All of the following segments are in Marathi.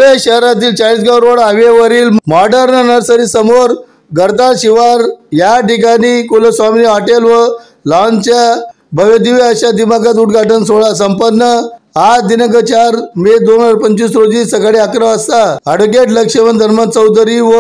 धुळे शहरातील चाळीसगाव रोड हायवेवरील मॉडर्न नर्सरी समोर गरदाळ शिवार या ठिकाणी कुलस्वामिनी हॉटेल व लॉन्सच्या भव्यदिव्य अशा दिमाखात उद्घाटन सोहळा संपन्न। आज दिनांक 4 मे 2025 रोजी सकाळी 11 वाजता ॲडव्होकेट लक्ष्मण धर्म चौधरी व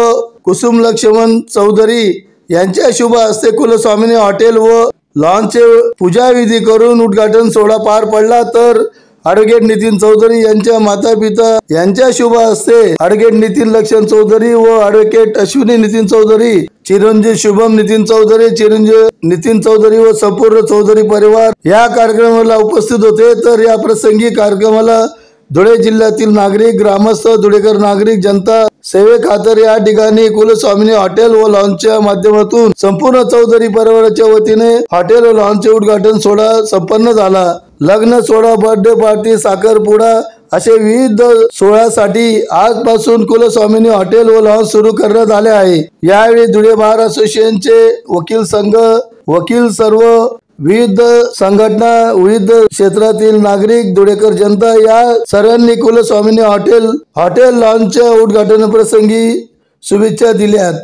कुसुम लक्ष्मण चौधरी यांच्या शुभ हस्ते कुलस्वामिनी हॉटेल व लॉन्सचे पूजा विधी करून उद्घाटन सोहळा पार पडला। तर ॲडव्होकेट नितीन चौधरी यांच्या माता पिता यांच्या शुभ हस्ते ॲडव्होकेट नितीन लक्ष्मण चौधरी व ॲडव्होकेट अश्विनी नितीन चौधरी, चिरंजीव शुभम नितीन चौधरी, चिरंजीव नितीन चौधरी व संपूर्ण चौधरी परिवार या कार्यक्रमाला उपस्थित होते। तर या प्रसंगी कार्यक्रमाला धुळे जिल्ह्यातील नागरिक, ग्रामस्थ, धुळेकर नागरिक जनता सेवे खातर या ठिकाणी कुलस्वामिनी हॉटेल व लॉन्सच्या माध्यमातून संपूर्ण चौधरी परिवाराच्या वतीने हॉटेल व लॉन्सचे उद्घाटन सोहळा संपन्न झाला। लग्न सोहळा, बर्थडे पार्टी, साखरपुडा असे विविध सोहळ्यासाठी आजपासून कुलस्वामिनी हॉटेल व लॉन्स सुरू करण्यात आले आहे। यावेळी धुळे बार असोसिएशनचे वकील संघ, वकील, सर्व विविध संघटना, विविध क्षेत्रातील नागरिक, धुळेकर जनता या सर्वांनी कुलस्वामिनी हॉटेल लॉन्सच्या उद्घाटन प्रसंगी शुभेच्छा दिल्यात।